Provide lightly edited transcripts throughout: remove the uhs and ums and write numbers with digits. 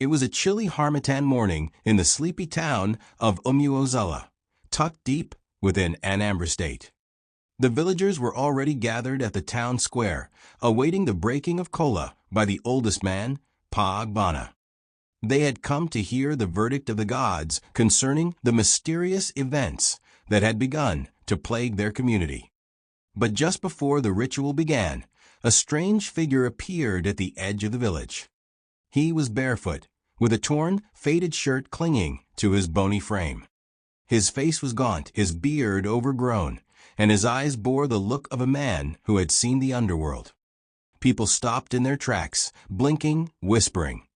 It was a chilly harmattan morning in the sleepy town of Umuozela, tucked deep within Anambra State. The villagers were already gathered at the town square, awaiting the breaking of kola by the oldest man, Pa Agbana. They had come to hear the verdict of the gods concerning the mysterious events that had begun to plague their community. But just before the ritual began, a strange figure appeared at the edge of the village. He was barefoot, with a torn, faded shirt clinging to his bony frame. His face was gaunt, his beard overgrown, and his eyes bore the look of a man who had seen the underworld. People stopped in their tracks, blinking, whispering.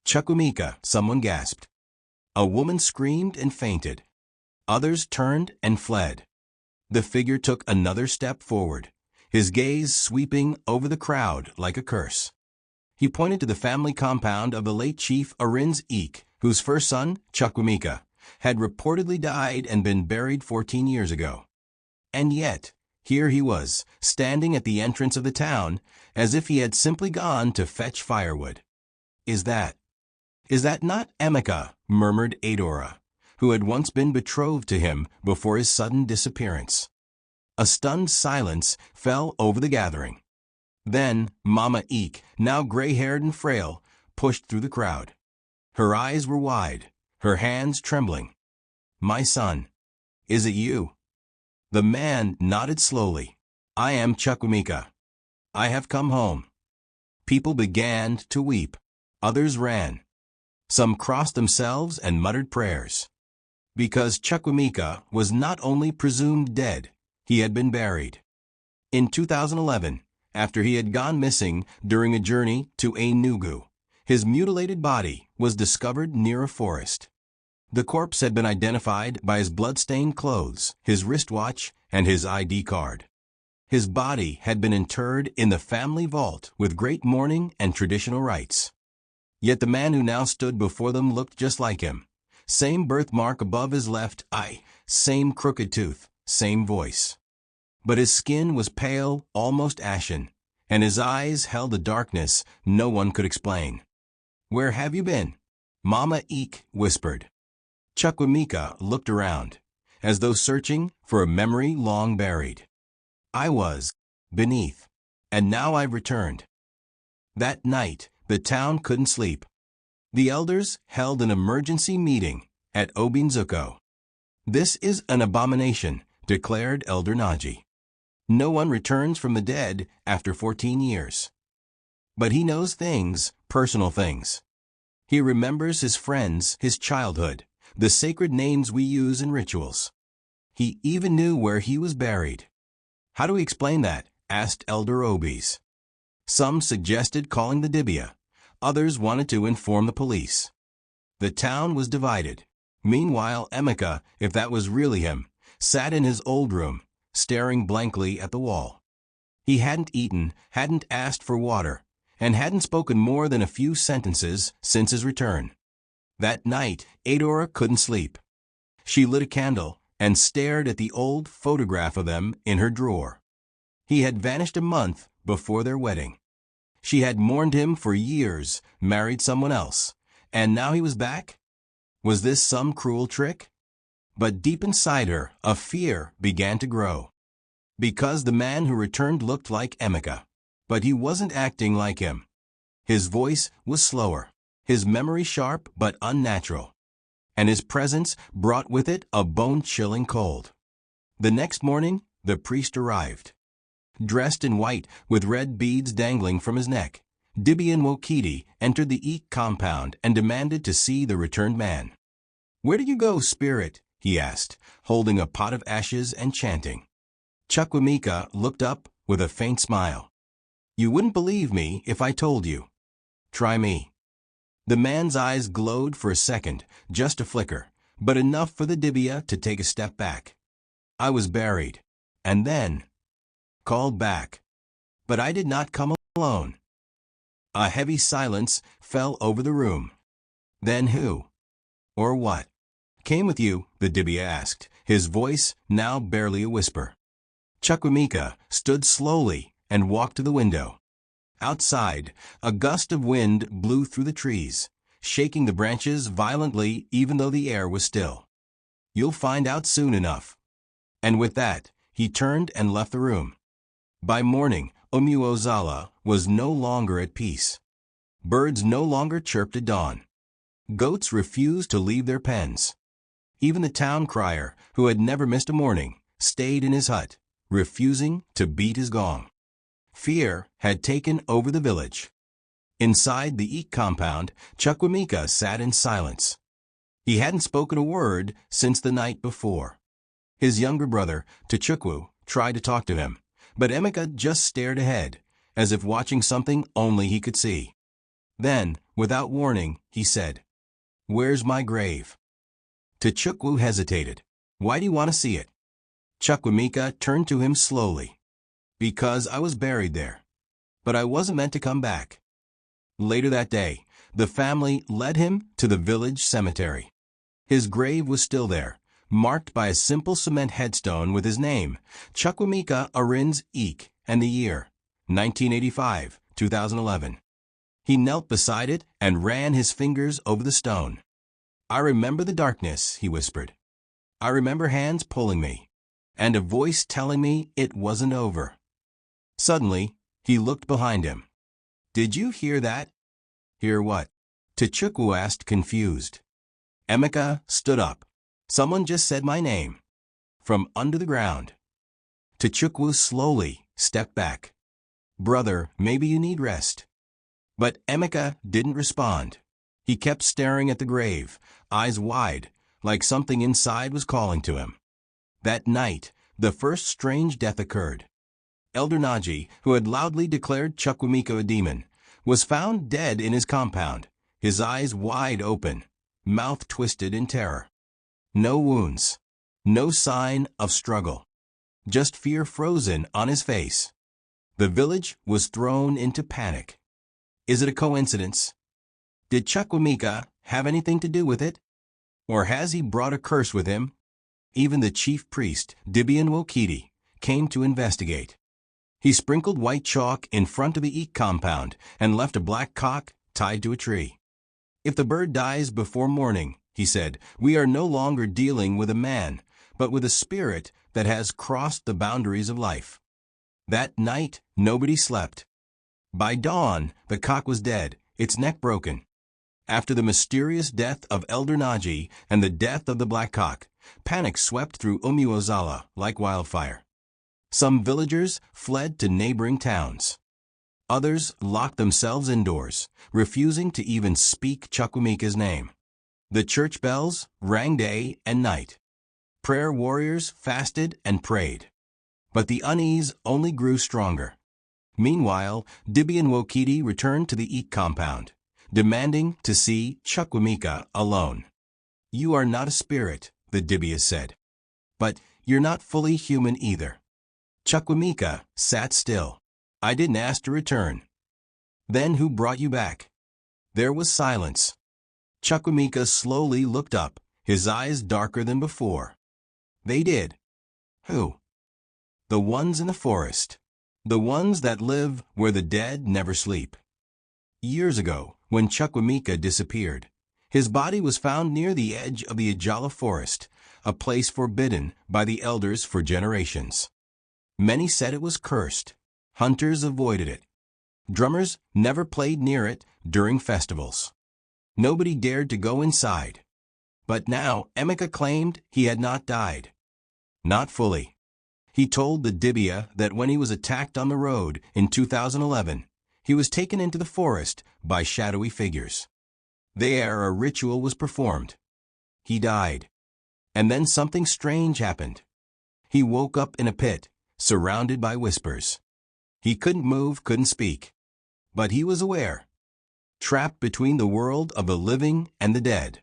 "Chukwuemeka," someone gasped. A woman screamed and fainted. Others turned and fled. The figure took another step forward, his gaze sweeping over the crowd like a curse. He pointed to the family compound of the late Chief Arinze Ike, whose first son, Chukwuemeka, had reportedly died and been buried 14 years ago. And yet, here he was, standing at the entrance of the town, as if he had simply gone to fetch firewood. Is that not Emeka?" murmured Adora, who had once been betrothed to him before his sudden disappearance. A stunned silence fell over the gathering. Then Mama Ike, now gray-haired and frail, pushed through the crowd. Her eyes were wide, her hands trembling. "My son, is it you?" The man nodded slowly. "I am Chukwuemeka. I have come home." People began to weep. Others ran. Some crossed themselves and muttered prayers. Because Chukwuemeka was not only presumed dead, he had been buried. In 2011, after he had gone missing during a journey to Enugu, his mutilated body was discovered near a forest. The corpse had been identified by his blood-stained clothes, his wristwatch, and his ID card. His body had been interred in the family vault with great mourning and traditional rites. Yet the man who now stood before them looked just like him. Same birthmark above his left eye, same crooked tooth, same voice. But his skin was pale, almost ashen, and his eyes held a darkness no one could explain. "Where have you been?" Mama Ike whispered. Chukwuemeka looked around, as though searching for a memory long buried. "I was beneath, and now I've returned." That night, the town couldn't sleep. The elders held an emergency meeting at Obinzuko. "This is an abomination," declared Elder Naji. "No one returns from the dead after 14 years. But he knows things, personal things. He remembers his friends, his childhood, the sacred names we use in rituals. He even knew where he was buried." "How do we explain that?" asked Elder Obis. Some suggested calling the Dibia. Others wanted to inform the police. The town was divided. Meanwhile, Emeka, if that was really him, sat in his old room, staring blankly at the wall. He hadn't eaten, hadn't asked for water, and hadn't spoken more than a few sentences since his return. That night, Adora couldn't sleep. She lit a candle and stared at the old photograph of them in her drawer. He had vanished a month before their wedding. She had mourned him for years, married someone else, and now he was back? Was this some cruel trick? But deep inside her, a fear began to grow. Because the man who returned looked like Emeka, but he wasn't acting like him. His voice was slower, his memory sharp but unnatural, and his presence brought with it a bone-chilling cold. The next morning, the priest arrived. Dressed in white, with red beads dangling from his neck, Dibian Wokiti entered the Ike compound and demanded to see the returned man. "Where did you go, spirit?" he asked, holding a pot of ashes and chanting. Chukwuemeka looked up with a faint smile. "You wouldn't believe me if I told you. Try me." The man's eyes glowed for a second, just a flicker, but enough for the Dibia to take a step back. "I was buried, and then called back. But I did not come alone." A heavy silence fell over the room. "Then who, or what, came with you?" the Dibia asked, his voice now barely a whisper. Chukwuemeka stood slowly and walked to the window. Outside, a gust of wind blew through the trees, shaking the branches violently even though the air was still. "You'll find out soon enough." And with that, he turned and left the room. By morning, Umuozala was no longer at peace. Birds no longer chirped at dawn. Goats refused to leave their pens. Even the town crier, who had never missed a morning, stayed in his hut, refusing to beat his gong. Fear had taken over the village. Inside the Eek compound, Chukwuemeka sat in silence. He hadn't spoken a word since the night before. His younger brother, Tchukwu, tried to talk to him, but Emeka just stared ahead, as if watching something only he could see. Then, without warning, he said, "Where's my grave?" Tchukwu hesitated. "Why do you want to see it?" Chukwuemeka turned to him slowly. "Because I was buried there. But I wasn't meant to come back." Later that day, the family led him to the village cemetery. His grave was still there, marked by a simple cement headstone with his name, Chukwuemeka Arins Eek, and the year, 1985-2011. He knelt beside it and ran his fingers over the stone. "I remember the darkness," he whispered. "I remember hands pulling me, and a voice telling me it wasn't over." Suddenly, he looked behind him. "Did you hear that?" "Hear what?" Tchukwu asked, confused. Emeka stood up. "Someone just said my name. From under the ground." Tchukwu slowly stepped back. "Brother, maybe you need rest." But Emeka didn't respond. He kept staring at the grave, eyes wide, like something inside was calling to him. That night, the first strange death occurred. Elder Naji, who had loudly declared Chukwuemeka a demon, was found dead in his compound, his eyes wide open, mouth twisted in terror. No wounds, no sign of struggle, just fear frozen on his face. The village was thrown into panic. Is it a coincidence? Did Chukwuemeka have anything to do with it? Or has he brought a curse with him? Even the chief priest, Dibia Nwokedi, came to investigate. He sprinkled white chalk in front of the Eek compound and left a black cock tied to a tree. "If the bird dies before morning," he said, "we are no longer dealing with a man, but with a spirit that has crossed the boundaries of life." That night, nobody slept. By dawn, the cock was dead, its neck broken. After the mysterious death of Elder Naji and the death of the black cock, panic swept through Umuozala like wildfire. Some villagers fled to neighboring towns. Others locked themselves indoors, refusing to even speak Chukwuemeka's name. The church bells rang day and night. Prayer warriors fasted and prayed. But the unease only grew stronger. Meanwhile, Dibia Nwokedi returned to the Eek compound, demanding to see Chukwuemeka alone. "You are not a spirit," the Dibia said. "But you're not fully human either." Chukwuemeka sat still. "I didn't ask to return." "Then who brought you back?" There was silence. Chukwuemeka slowly looked up, his eyes darker than before. "They did." "Who?" "The ones in the forest. The ones that live where the dead never sleep." Years ago, when Chukwuemeka disappeared, his body was found near the edge of the Ijala forest, a place forbidden by the elders for generations. Many said it was cursed. Hunters avoided it. Drummers never played near it during festivals. Nobody dared to go inside. But now Emeka claimed he had not died. Not fully. He told the Dibia that when he was attacked on the road in 2011, he was taken into the forest by shadowy figures. There a ritual was performed. He died. And then something strange happened. He woke up in a pit, surrounded by whispers. He couldn't move, couldn't speak. But he was aware. Trapped between the world of the living and the dead.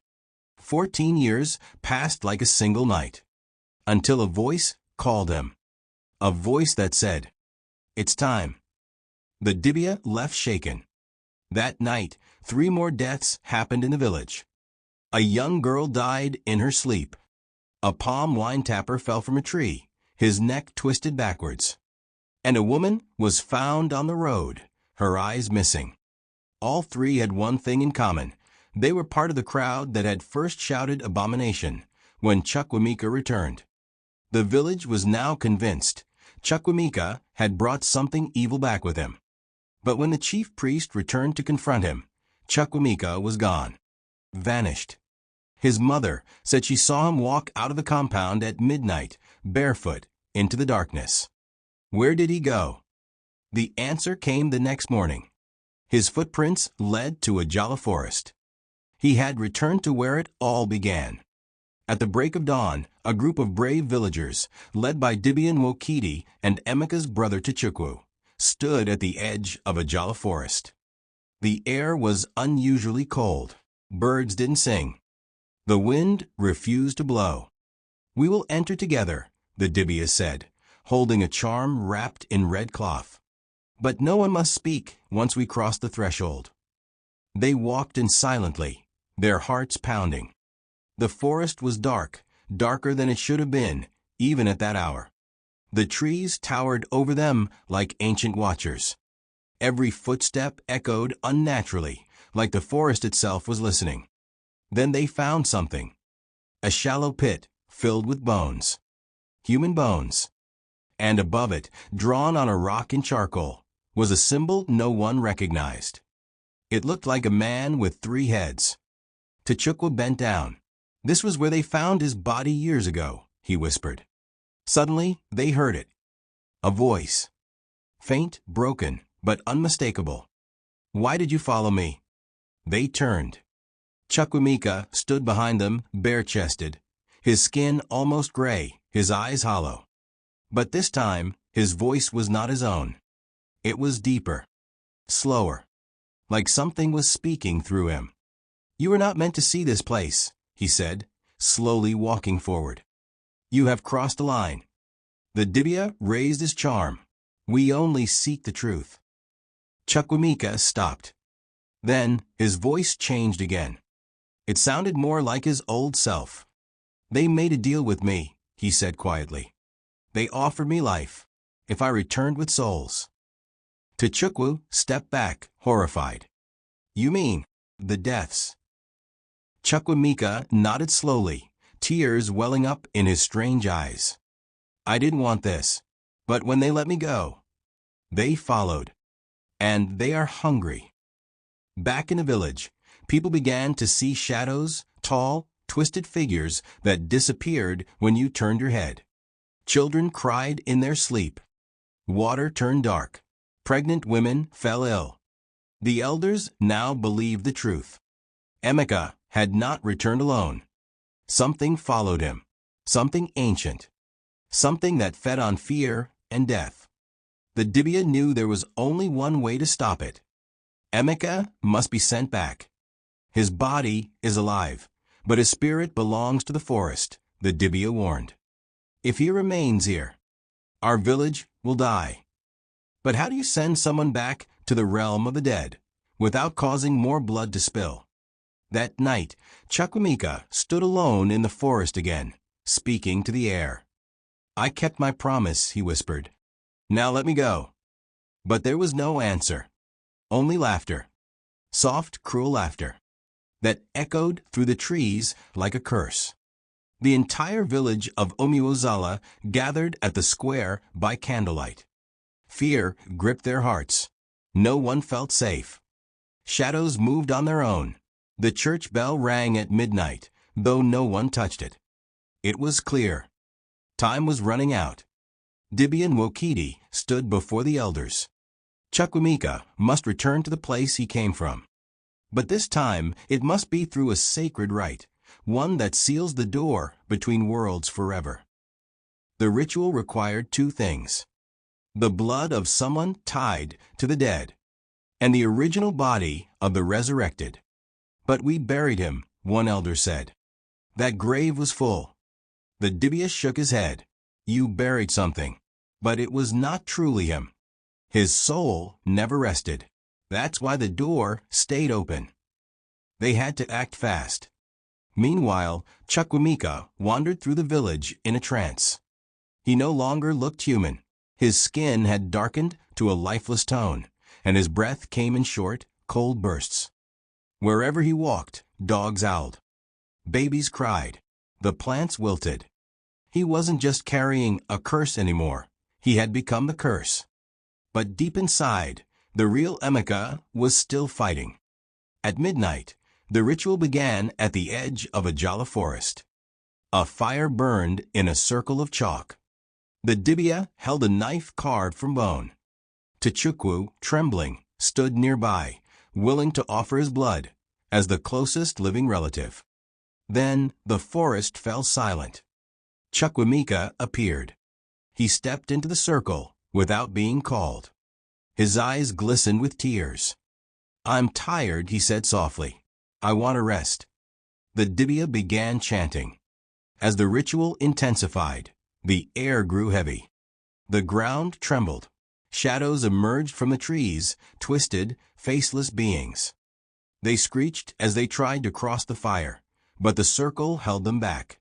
14 years passed like a single night. Until a voice called him. A voice that said, "It's time." The Dibia left shaken. That night, 3 more deaths happened in the village. A young girl died in her sleep. A palm wine tapper fell from a tree, his neck twisted backwards. And a woman was found on the road, her eyes missing. All 3 had one thing in common. They were part of the crowd that had first shouted abomination when Chukwuemeka returned. The village was now convinced Chukwuemeka had brought something evil back with him. But when the chief priest returned to confront him, Chukwuemeka was gone. Vanished. His mother said she saw him walk out of the compound at midnight, barefoot, into the darkness. Where did he go? The answer came the next morning. His footprints led to a Jala forest. He had returned to where it all began. At the break of dawn, a group of brave villagers, led by Dibian Wokidi and Emeka's brother Tichukwu, stood at the edge of a Jala forest. The air was unusually cold. Birds didn't sing. The wind refused to blow. "We will enter together," the Dibia said, holding a charm wrapped in red cloth. "But no one must speak once we cross the threshold." They walked in silently, their hearts pounding. The forest was dark, darker than it should have been, even at that hour. The trees towered over them like ancient watchers. Every footstep echoed unnaturally, like the forest itself was listening. Then they found something. A shallow pit filled with bones. Human bones. And above it, drawn on a rock in charcoal, was a symbol no one recognized. It looked like a man with 3 heads. Tichukwu bent down. "This was where they found his body years ago," he whispered. Suddenly, they heard it. A voice. Faint, broken, but unmistakable. "Why did you follow me?" They turned. Chukwuemeka stood behind them, bare-chested, his skin almost gray, his eyes hollow. But this time, his voice was not his own. It was deeper, slower, like something was speaking through him. "You were not meant to see this place," he said, slowly walking forward. "You have crossed a line." The Dibia raised his charm. "We only seek the truth." Chukwuemeka stopped. Then his voice changed again. It sounded more like his old self. "They made a deal with me," he said quietly. "They offered me life, if I returned with souls." Tichukwu stepped back, horrified. "You mean the deaths?" Chukwuemeka nodded slowly, tears welling up in his strange eyes. "I didn't want this, but when they let me go, they followed. And they are hungry." Back in the village, people began to see shadows, tall, twisted figures that disappeared when you turned your head. Children cried in their sleep. Water turned dark. Pregnant women fell ill. The elders now believed the truth. Emeka had not returned alone. Something followed him. Something ancient. Something that fed on fear and death. The Dibia knew there was only one way to stop it. Emeka must be sent back. His body is alive, but his spirit belongs to the forest, the Dibia warned. If he remains here, our village will die. But how do you send someone back to the realm of the dead without causing more blood to spill? That night, Chukwuemeka stood alone in the forest again, speaking to the air. "I kept my promise," he whispered. "Now let me go." But there was no answer. Only laughter. Soft, cruel laughter that echoed through the trees like a curse. The entire village of Umuozala gathered at the square by candlelight. Fear gripped their hearts. No one felt safe. Shadows moved on their own. The church bell rang at midnight, though no one touched it. It was clear. Time was running out. Dibian Wokidi stood before the elders. Chukwuemeka must return to the place he came from. But this time it must be through a sacred rite, one that seals the door between worlds forever. The ritual required 2 things: the blood of someone tied to the dead, and the original body of the resurrected. "But we buried him," one elder said. "That grave was full." The Dibia shook his head. "You buried something, but it was not truly him. His soul never rested. That's why the door stayed open." They had to act fast. Meanwhile, Chukwuemeka wandered through the village in a trance. He no longer looked human. His skin had darkened to a lifeless tone, and his breath came in short, cold bursts. Wherever he walked, dogs howled. Babies cried. The plants wilted. He wasn't just carrying a curse anymore. He had become the curse. But deep inside, the real Emeka was still fighting. At midnight, the ritual began at the edge of a Jala forest. A fire burned in a circle of chalk. The dibia held a knife carved from bone. Tchukwu, trembling, stood nearby, willing to offer his blood, as the closest living relative. Then the forest fell silent. Chukwuemeka appeared. He stepped into the circle without being called. His eyes glistened with tears. "I'm tired," he said softly. "I want to rest." The dibia began chanting. As the ritual intensified, the air grew heavy. The ground trembled. Shadows emerged from the trees, twisted, faceless beings. They screeched as they tried to cross the fire, but the circle held them back.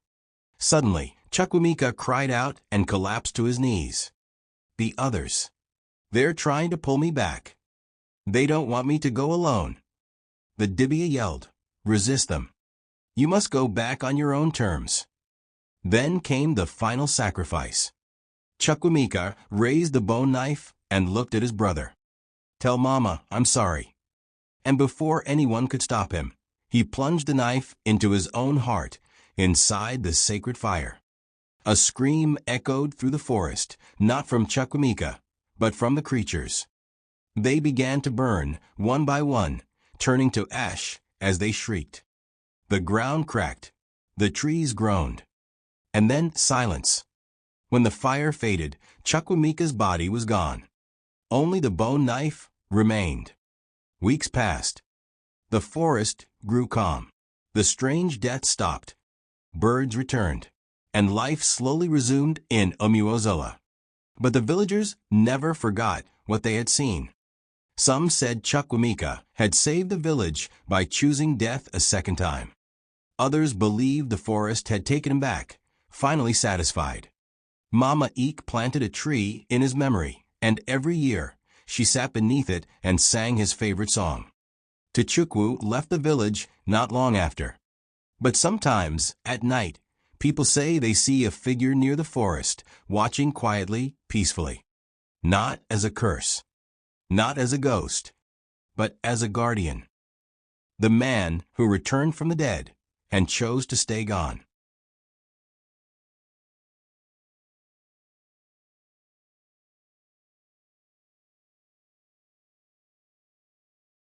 Suddenly, Chukwuemeka cried out and collapsed to his knees. "The others. They're trying to pull me back. They don't want me to go alone." The dibia yelled, "Resist them. You must go back on your own terms." Then came the final sacrifice. Chukwuemeka raised the bone knife and looked at his brother. "Tell Mama I'm sorry." And before anyone could stop him, he plunged the knife into his own heart, inside the sacred fire. A scream echoed through the forest, not from Chukwuemeka, but from the creatures. They began to burn, one by one, turning to ash as they shrieked. The ground cracked. The trees groaned. And then silence. When the fire faded, Chukwuemeka's body was gone. Only the bone knife remained. Weeks passed. The forest grew calm. The strange death stopped. Birds returned, and life slowly resumed in Umuozola. But the villagers never forgot what they had seen. Some said Chukwuemeka had saved the village by choosing death a second time. Others believed the forest had taken him back, finally satisfied. Mama Eek planted a tree in his memory, and every year she sat beneath it and sang his favorite song. Tchukwu left the village not long after. But sometimes, at night, people say they see a figure near the forest, watching quietly, peacefully. Not as a curse, not as a ghost, but as a guardian. The man who returned from the dead and chose to stay gone.